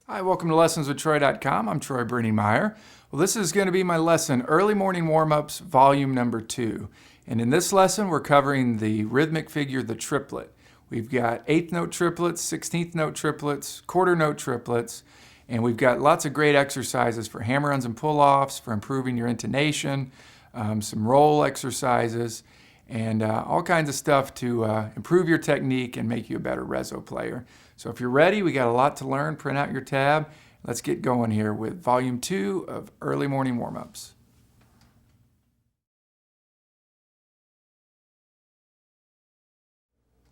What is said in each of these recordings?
Hi, welcome to lessonswithtroy.com. I'm Troy Brenningmeyer. Well, this is going to be my lesson, Early Morning Warm-Ups, Volume Number 2. And in this lesson, we're covering the rhythmic figure, the triplet. We've got 8th note triplets, 16th note triplets, quarter note triplets, and we've got lots of great exercises for hammer-ons and pull-offs, for improving your intonation, some roll exercises, and all kinds of stuff to improve your technique and make you a better rezzo player. So if you're ready, we got a lot to learn. Print out your tab. Let's get going here with Volume 2 of Early Morning Warm-Ups.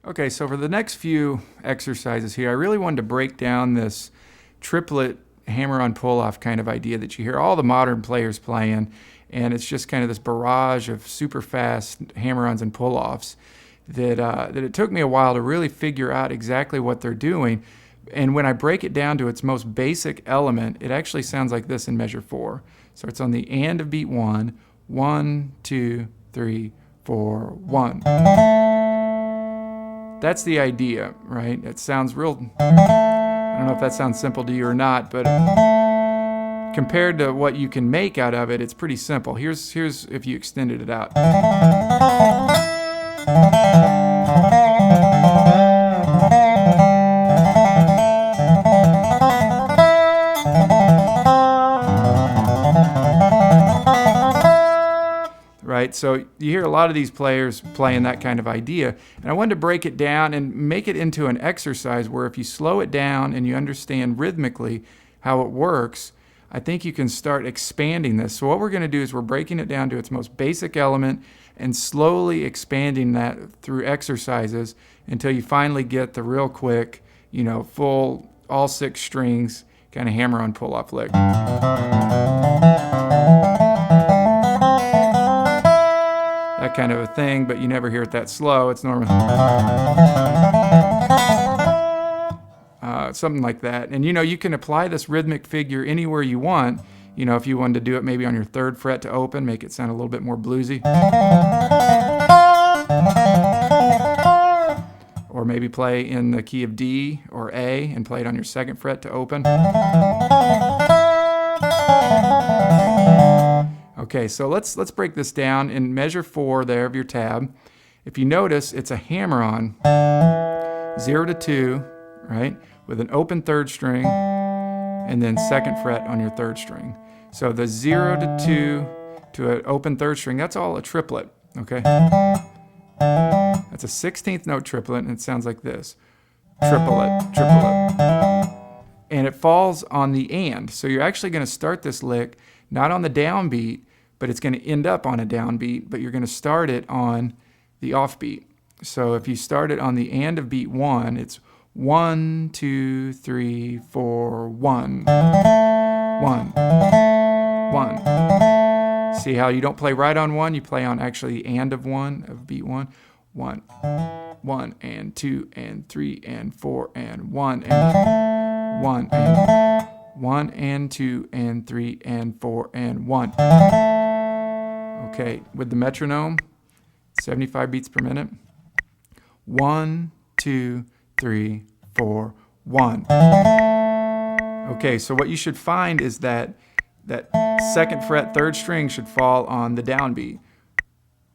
Okay, so for the next few exercises here, I really wanted to break down this triplet hammer-on pull-off kind of idea that you hear all the modern players playing, and it's just kind of this barrage of super fast hammer-ons and pull-offs that it took me a while to really figure out exactly what they're doing. And when I break it down to its most basic element, it actually sounds like this in measure 4. So it's on the and of beat 1, 1, 2, 3, 4, 1. That's the idea, right? It sounds real, I don't know if that sounds simple to you or not, but compared to what you can make out of it, it's pretty simple. Here's if you extended it out. Right, so you hear a lot of these players playing that kind of idea, and I wanted to break it down and make it into an exercise where if you slow it down and you understand rhythmically how it works, I think you can start expanding this. So what we're going to do is we're breaking it down to its most basic element and slowly expanding that through exercises until you finally get the real quick, full, all 6 strings kind of hammer-on pull-off lick. That kind of a thing, but you never hear it that slow. It's normally something like that. And you can apply this rhythmic figure anywhere you want. If you wanted to do it maybe on your 3rd fret to open, make it sound a little bit more bluesy. Or maybe play in the key of D or A and play it on your 2nd fret to open. Okay, so let's break this down in measure 4 there of your tab. If you notice, it's a hammer-on, 0 to 2, right, with an open 3rd string, and then 2nd fret on your 3rd string. So the 0 to 2 to an open 3rd string, that's all a triplet, okay? That's a 16th note triplet, and it sounds like this. Triplet, triplet. And it falls on the and. So you're actually going to start this lick not on the downbeat, but it's going to end up on a downbeat, but you're going to start it on the offbeat. So if you start it on the and of beat 1, it's 1, 2, 3, 4, 1. 1. 1. See how you don't play right on 1, you play on actually the and of 1 of beat 1. 1. 1 and 2 and 3 and 4 and 1 and 1 and 1 and 2 and 3 and 4 and 1. Okay, with the metronome, 75 beats per minute. 1, 2, 3, 4, 1. Okay, so what you should find is that 2nd fret 3rd string should fall on the downbeat.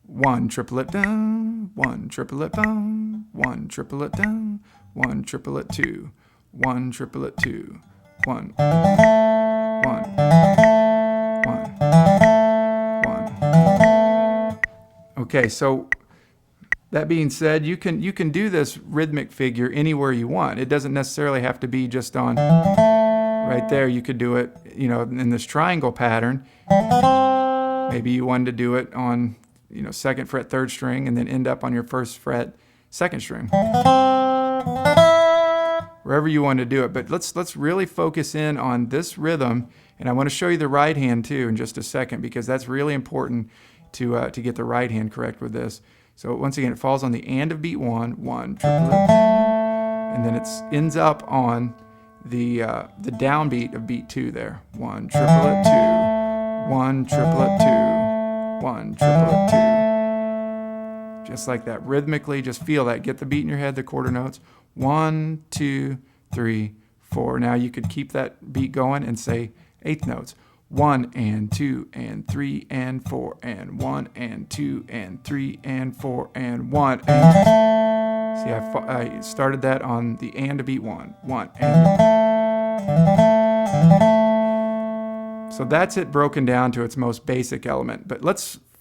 1 triplet down, 1 triplet down, 1 triplet down, 1 triplet 2, 1 triplet 2, 1, 1, 1, 1. Okay, so that being said, you can do this rhythmic figure anywhere you want. It doesn't necessarily have to be just on right there. You could do it, in this triangle pattern. Maybe you wanted to do it on 2nd fret 3rd string and then end up on your 1st fret 2nd string. Wherever you want to do it. But let's really focus in on this rhythm, and I want to show you the right hand too in just a second, because that's really important to get the right hand correct with this. So once again, it falls on the and of beat 1, 1 triplet, and then it ends up on the downbeat of beat 2 there. 1 triplet 2, 1 triplet 2, 1 triplet 2. Just like that, rhythmically, just feel that. Get the beat in your head, the quarter notes. 1, 2, 3, 4. Now you could keep that beat going and say eighth notes. 1 and 2 and 3 and 4 and 1 and 2 and 3 and 4 and 1 and... See, I started that on the and to beat 1. 1 and... So that's it broken down to its most basic element. But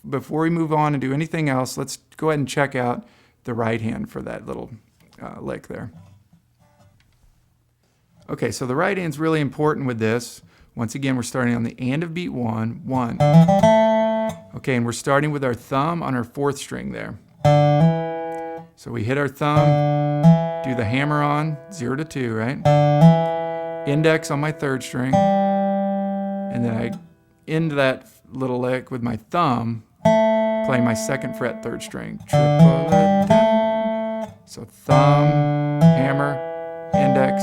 before we move on and do anything else, let's go ahead and check out the right hand for that little lick there. Okay, so the right hand's really important with this. Once again, we're starting on the and of beat 1, 1. Okay, and we're starting with our thumb on our 4th string there. So we hit our thumb, do the hammer on, 0 to 2, right? Index on my 3rd string, and then I end that little lick with my thumb, playing my 2nd fret 3rd string. Triplet. So thumb, hammer, index,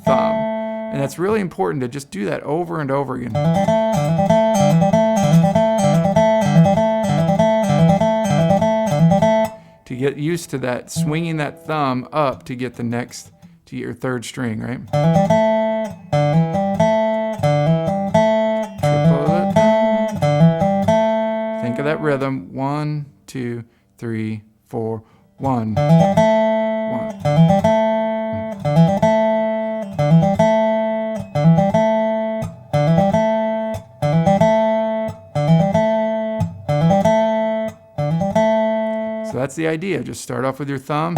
thumb. And that's really important to just do that over and over again. To get used to that, swinging that thumb up to get to your 3rd string, right? Triplet. Think of that rhythm. 1, 2, 3, 4, 1. 1. So that's the idea. Just start off with your thumb,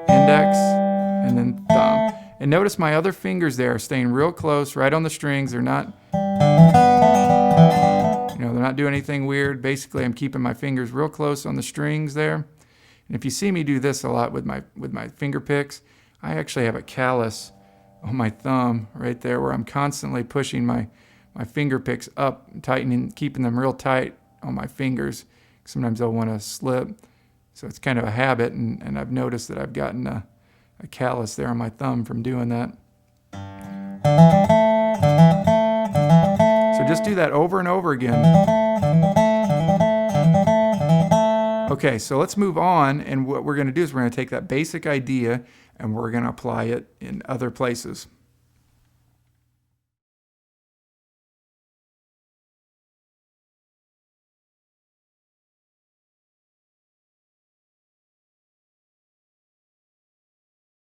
index, and then thumb. And notice my other fingers there are staying real close, right on the strings. They're not, they're not doing anything weird. Basically, I'm keeping my fingers real close on the strings there. And if you see me do this a lot with my finger picks, I actually have a callus on my thumb right there where I'm constantly pushing my finger picks up, tightening, keeping them real tight on my fingers. Sometimes they'll want to slip. So it's kind of a habit, and I've noticed that I've gotten a callus there on my thumb from doing that. So just do that over and over again. Okay, so let's move on, and what we're going to do is we're going to take that basic idea and we're going to apply it in other places.